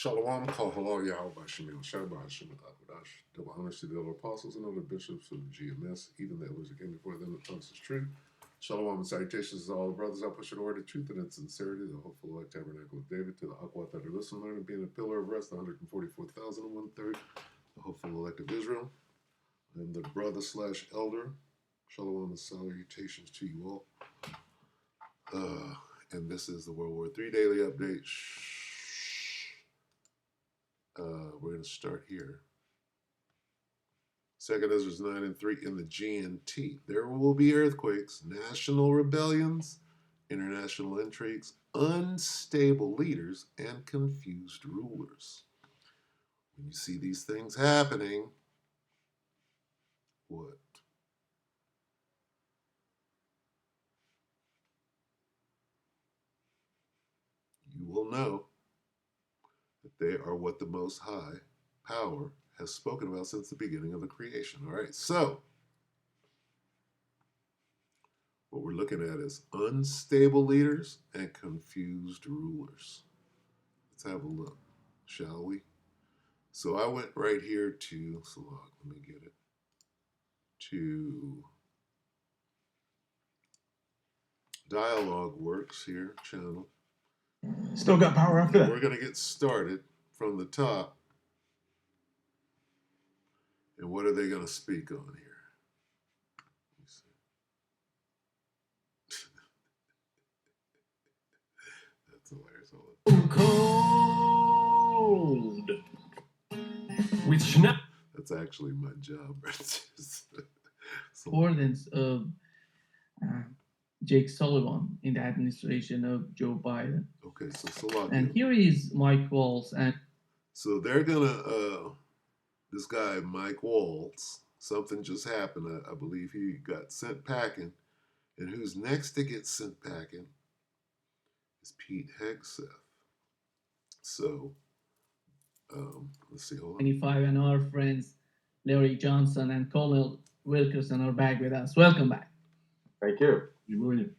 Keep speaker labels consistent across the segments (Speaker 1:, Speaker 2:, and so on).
Speaker 1: Shalom, call hello, Yahweh, Shemil, Shabbat, Shemil, Akodash. Double honors to the elder apostles and other bishops of the GMS, even the elders that came before them, the tongues is true. Shalom and salutations to all the brothers. I push in order, truth and sincerity, the hopeful elect tabernacle of David, to the Aquat that are listening, learning, being a pillar of rest, the 144,000 and 1/3, the hopeful elect of Israel. I'm the brother slash elder. Shalom and salutations to you all. And this is the WW3 Daily Update. We're going to start here. 2nd Ezra 9:3 in the GNT. There will be earthquakes, national rebellions, international intrigues, unstable leaders, and confused rulers. When you see these things happening, what? You will know that they are what the Most High Power has spoken about since the beginning of the creation. All right, so what we're looking at is unstable leaders and confused rulers. Let's have a look, shall we? So I went right here to Salak. Let me get it. To Dialogue Works here, channel.
Speaker 2: Still got power after that.
Speaker 1: We're going to get started from the top. And what are they going to speak on here? Let me see. That's hilarious.
Speaker 2: Cold. With Schnapp.
Speaker 1: That's actually my job.
Speaker 3: Importance of Jake Sullivan in the administration of Joe Biden.
Speaker 1: Okay, so Salakia.
Speaker 3: And here is Mike Waltz. And
Speaker 1: so they're gonna this guy Mike Waltz, something just happened. I believe he got sent packing, and who's next to get sent packing is Pete Hegseth. So let's see, hold on.
Speaker 3: 25 and our friends Larry Johnson and Colonel Wilkerson are back with us. Welcome back.
Speaker 2: Thank you.
Speaker 3: Good morning.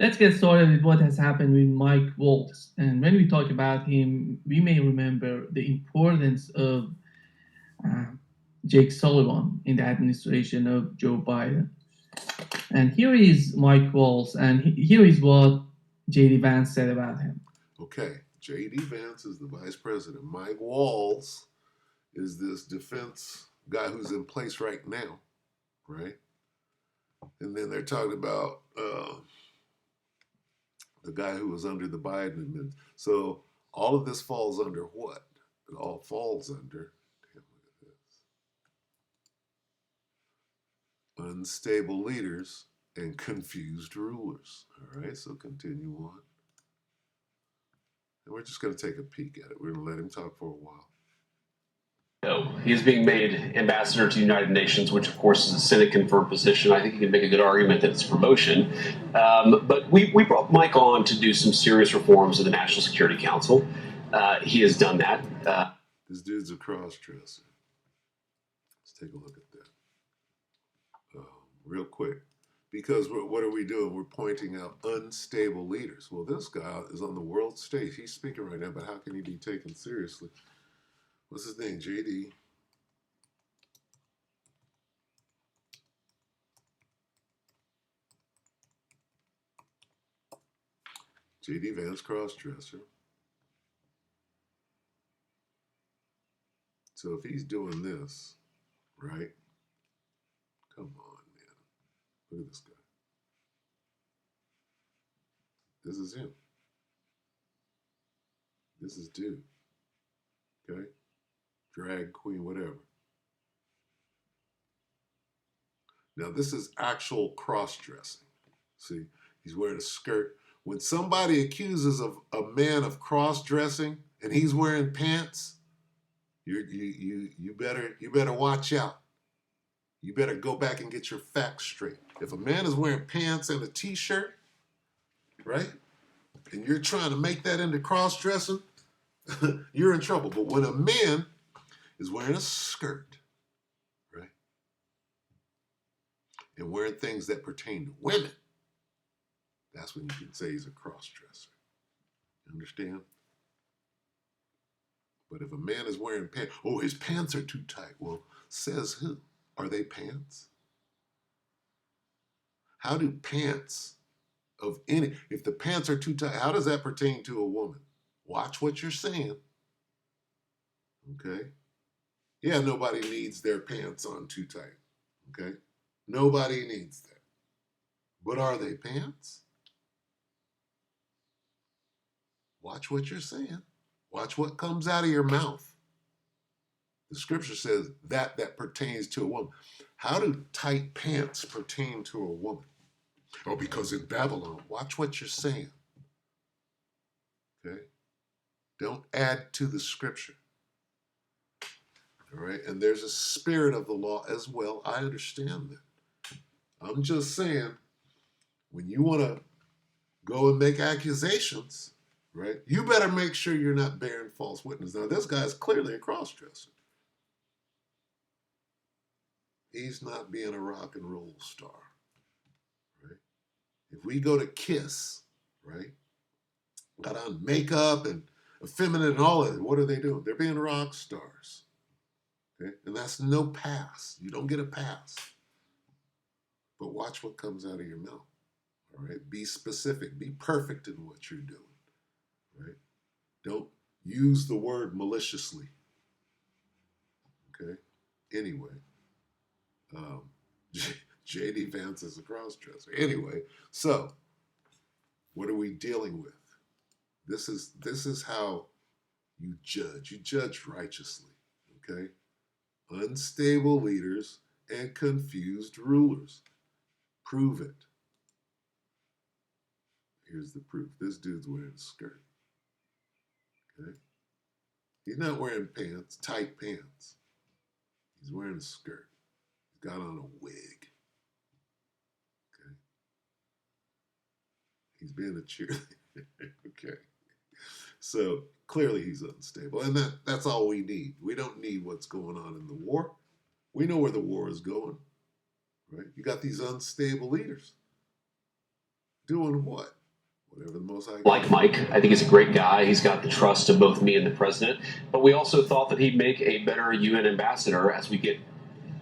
Speaker 3: Let's get started with what has happened with Mike Waltz. And when we talk about him, we may remember the importance of Jake Sullivan in the administration of Joe Biden. And here is Mike Waltz, and here is what J.D. Vance said about him.
Speaker 1: Okay, J.D. Vance is the vice president. Mike Waltz is this defense guy who's in place right now, right? And then they're talking about the guy who was under the Biden administration. So all of this falls under what? It all falls under, damn, look at this, unstable leaders and confused rulers. All right, so continue on. And we're just going to take a peek at it. We're going to let him talk for a while.
Speaker 4: He is being made ambassador to the United Nations, which, of course, is a Senate-confirmed position. I think you can make a good argument that it's a promotion. But we brought Mike on to do some serious reforms of the National Security Council. He has done that.
Speaker 1: This dude's a cross-dresser. Let's take a look at that real quick. Because what are we doing? We're pointing out unstable leaders. Well, this guy is on the world stage. He's speaking right now, but how can he be taken seriously? What's his name? JD. JD Vance, crossdresser. So if he's doing this, right? Come on, man. Look at this guy. This is him. This is dude. Okay? Drag queen, whatever. Now, this is actual cross-dressing. See, he's wearing a skirt. When somebody accuses of a man of cross-dressing and he's wearing pants, you better watch out. You better go back and get your facts straight. If a man is wearing pants and a t-shirt, right, and you're trying to make that into cross-dressing, you're in trouble. But when a man is wearing a skirt, right, and wearing things that pertain to women, that's when you can say he's a cross-dresser. You understand? But if a man is wearing pants, oh, his pants are too tight. Well, says who? Are they pants? How do pants of any, if the pants are too tight, how does that pertain to a woman? Watch what you're saying. Okay? Yeah, nobody needs their pants on too tight. Okay? Nobody needs that. But are they pants? Watch what you're saying. Watch what comes out of your mouth. The scripture says that pertains to a woman. How do tight pants pertain to a woman? Oh, because in Babylon, watch what you're saying. Okay? Don't add to the scripture. All right? And there's a spirit of the law as well. I understand that. I'm just saying, when you want to go and make accusations, right, you better make sure you're not bearing false witness. Now, this guy's clearly a cross-dresser. He's not being a rock and roll star, right? If we go to Kiss, right, got on makeup and effeminate and all of it, what are they doing? They're being rock stars, okay? And that's no pass. You don't get a pass. But watch what comes out of your mouth, all right? Be specific. Be perfect in what you're doing, right? Don't use the word maliciously, okay? Anyway. J.D. Vance is a cross-dresser. Anyway, so what are we dealing with? This is how you judge. You judge righteously, okay? Unstable leaders and confused rulers. Prove it. Here's the proof. This dude's wearing a skirt, okay? He's not wearing pants, tight pants. He's wearing a skirt. He's got on a wig. He's being a cheerleader. Okay. So clearly he's unstable. And that's all we need. We don't need what's going on in the war. We know where the war is going. Right? You got these unstable leaders. Doing what? Whatever the Most High.
Speaker 4: Like Mike, I think he's a great guy. He's got the trust of both me and the president. But we also thought that he'd make a better UN ambassador as we get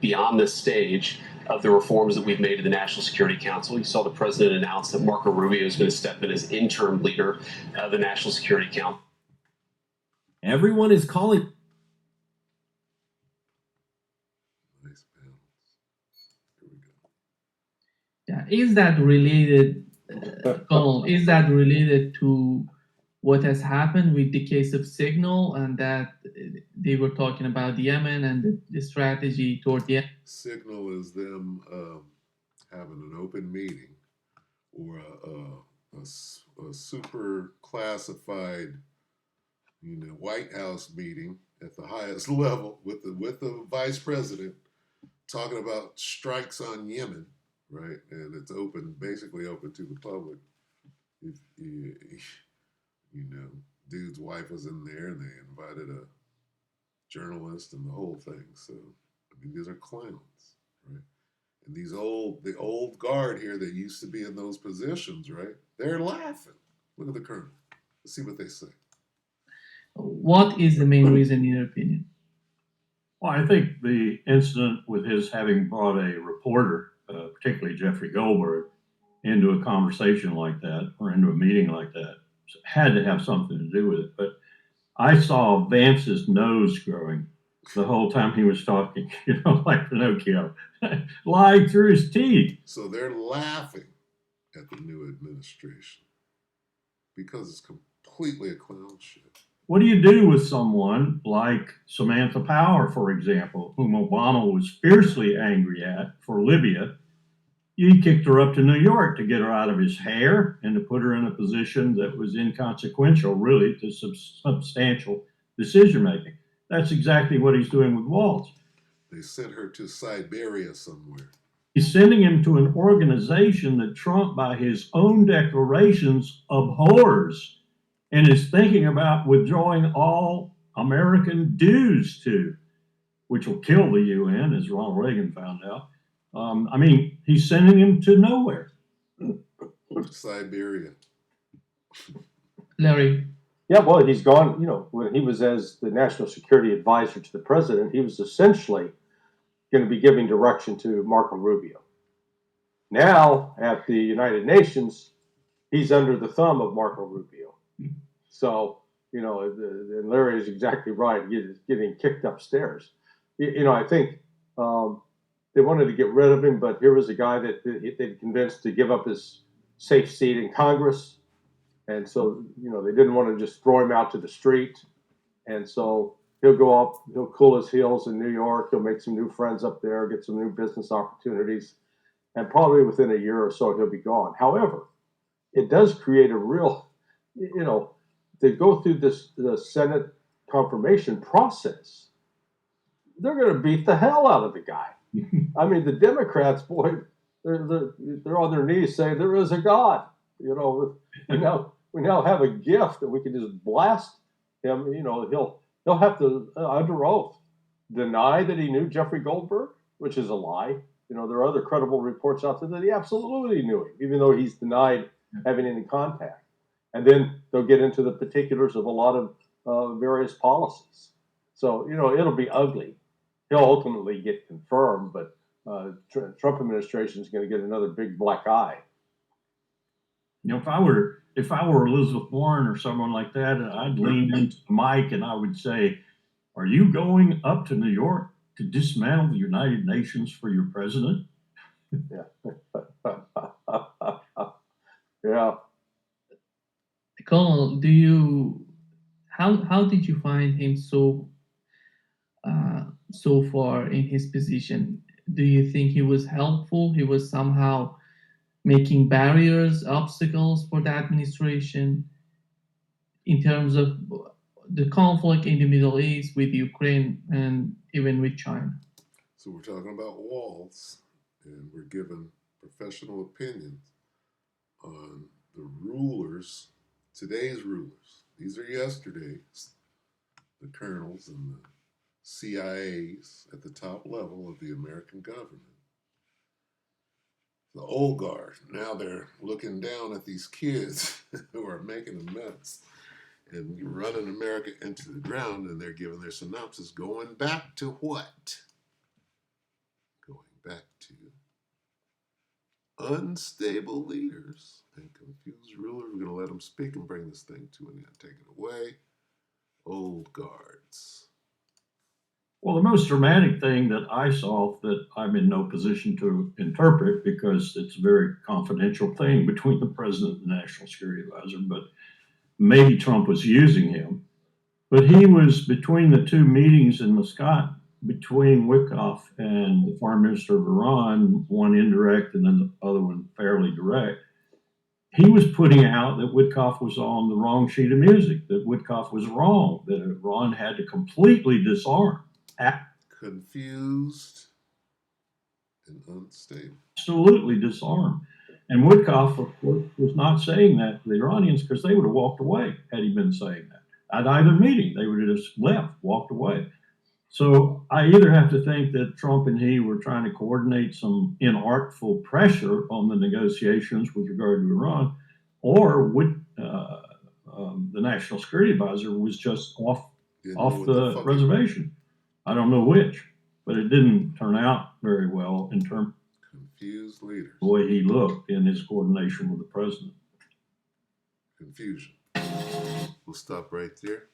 Speaker 4: beyond this stage of the reforms that we've made to the National Security Council. You saw the president announce that Marco Rubio is going to step in as interim leader of the National Security Council.
Speaker 5: Everyone is calling.
Speaker 1: Nice balance. Here we go.
Speaker 3: Yeah, is that related, Colonel? Is that related to what has happened with the case of Signal, and that they were talking about Yemen and the strategy toward the end?
Speaker 1: Signal is them having an open meeting or a super classified, White House meeting at the highest level with the vice president talking about strikes on Yemen, right? And it's basically open to the public. If dude's wife was in there, and they invited a journalist and the whole thing. So, these are clowns, right? And the old guard here that used to be in those positions, right? They're laughing. Look at the colonel. Let's see what they say.
Speaker 3: What is the main reason, in your opinion?
Speaker 6: Well, I think the incident with his having brought a reporter, particularly Jeffrey Goldberg, into a conversation like that or into a meeting like that had to have something to do with it. But I saw Vance's nose growing the whole time he was talking, like Pinocchio, lying through his teeth.
Speaker 1: So they're laughing at the new administration because it's completely a clown shit.
Speaker 6: What do you do with someone like Samantha Power, for example, whom Obama was fiercely angry at for Libya? He kicked her up to New York to get her out of his hair and to put her in a position that was inconsequential, really, to substantial decision-making. That's exactly what he's doing with Waltz.
Speaker 1: They sent her to Siberia somewhere.
Speaker 6: He's sending him to an organization that Trump, by his own declarations, abhors and is thinking about withdrawing all American dues to, which will kill the UN, as Ronald Reagan found out. He's sending him to nowhere.
Speaker 1: Siberia.
Speaker 3: Larry?
Speaker 7: Yeah, well, he's gone. You know, when he was as the national security advisor to the president, he was essentially going to be giving direction to Marco Rubio. Now, at the United Nations, he's under the thumb of Marco Rubio. So, you know, and Larry is exactly right, getting kicked upstairs. You know, I think they wanted to get rid of him, but here was a guy that they convinced to give up his safe seat in Congress. And so, you know, they didn't want to just throw him out to the street. And so he'll go up, he'll cool his heels in New York, he'll make some new friends up there, get some new business opportunities, and probably within a year or so he'll be gone. However, it does create a real, you know, to go through the Senate confirmation process, they're going to beat the hell out of the guy. I mean, the Democrats, boy, they're on their knees saying there is a God. You know, we now have a gift that we can just blast him. You know, he'll have to under oath deny that he knew Jeffrey Goldberg, which is a lie. You know, there are other credible reports out there that he absolutely knew him, even though he's denied having any contact. And then they'll get into the particulars of a lot of various policies. So, you know, it'll be ugly. He'll ultimately get confirmed, but Trump administration is going to get another big black eye.
Speaker 6: You know, if I were Elizabeth Warren or someone like that, I'd lean into the mic and I would say, "Are you going up to New York to dismantle the United Nations for your president?"
Speaker 7: Yeah. Yeah.
Speaker 3: Colonel, how did you find him so far in his position? Do you think he was helpful? He was somehow making barriers, obstacles for the administration in terms of the conflict in the Middle East with Ukraine and even with China?
Speaker 1: So we're talking about walls, and we're given professional opinions on the rulers, today's rulers. These are yesterday's, the colonels and the CIAs at the top level of the American government. The old guard, now they're looking down at these kids who are making a mess and running America into the ground, and they're giving their synopsis going back to what? Going back to unstable leaders and confused rulers. We're going to let them speak and bring this thing to an end. Take it away. Old guards.
Speaker 6: Well, the most dramatic thing that I saw that I'm in no position to interpret because it's a very confidential thing between the president and the national security advisor, but maybe Trump was using him. But he was between the two meetings in Muscat between Witkoff and the foreign minister of Iran, one indirect and then the other one fairly direct. He was putting out that Witkoff was on the wrong sheet of music, that Witkoff was wrong, that Iran had to completely disarm.
Speaker 1: Confused and unstable.
Speaker 6: Absolutely disarm. And Witkoff, of course, was not saying that to the Iranians because they would have walked away had he been saying that. At either meeting, they would have just left, walked away. So I either have to think that Trump and he were trying to coordinate some inartful pressure on the negotiations with regard to Iran, or the national security advisor was just off the reservation. I don't know which, but it didn't turn out very well in terms of
Speaker 1: confused leaders.
Speaker 6: The way he looked in his coordination with the president.
Speaker 1: Confusion. We'll stop right there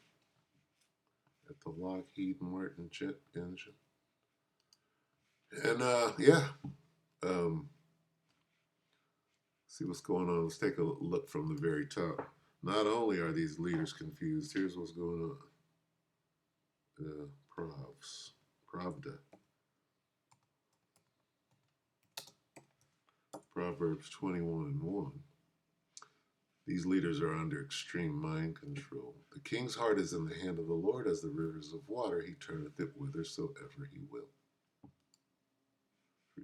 Speaker 1: at the Lockheed Martin jet engine. And see what's going on. Let's take a look from the very top. Not only are these leaders confused, here's what's going on. Pravda. Proverbs 21:1. These leaders are under extreme mind control. The king's heart is in the hand of the Lord as the rivers of water. He turneth it whithersoever he will.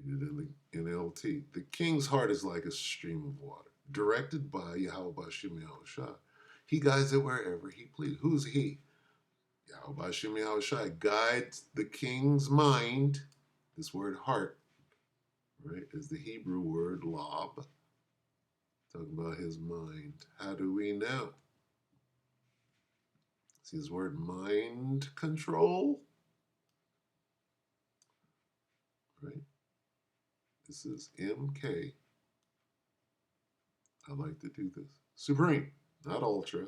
Speaker 1: Read it in the NLT. The king's heart is like a stream of water, directed by Yahweh Bashim Yahushai. He guides it wherever he pleases. Who's he? Yahweh Bashim Yahushai guides the king's mind. This word heart, right, is the Hebrew word lob. Talking about his mind. How do we know? See his word mind control? Right? This is MK. I like to do this. Supreme, not ultra.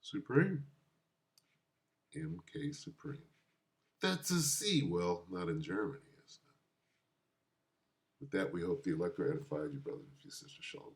Speaker 1: Supreme. MK Supreme. That's a C. Well, not in Germany. With that, we hope the elector edified you, brothers and sisters. Shalom.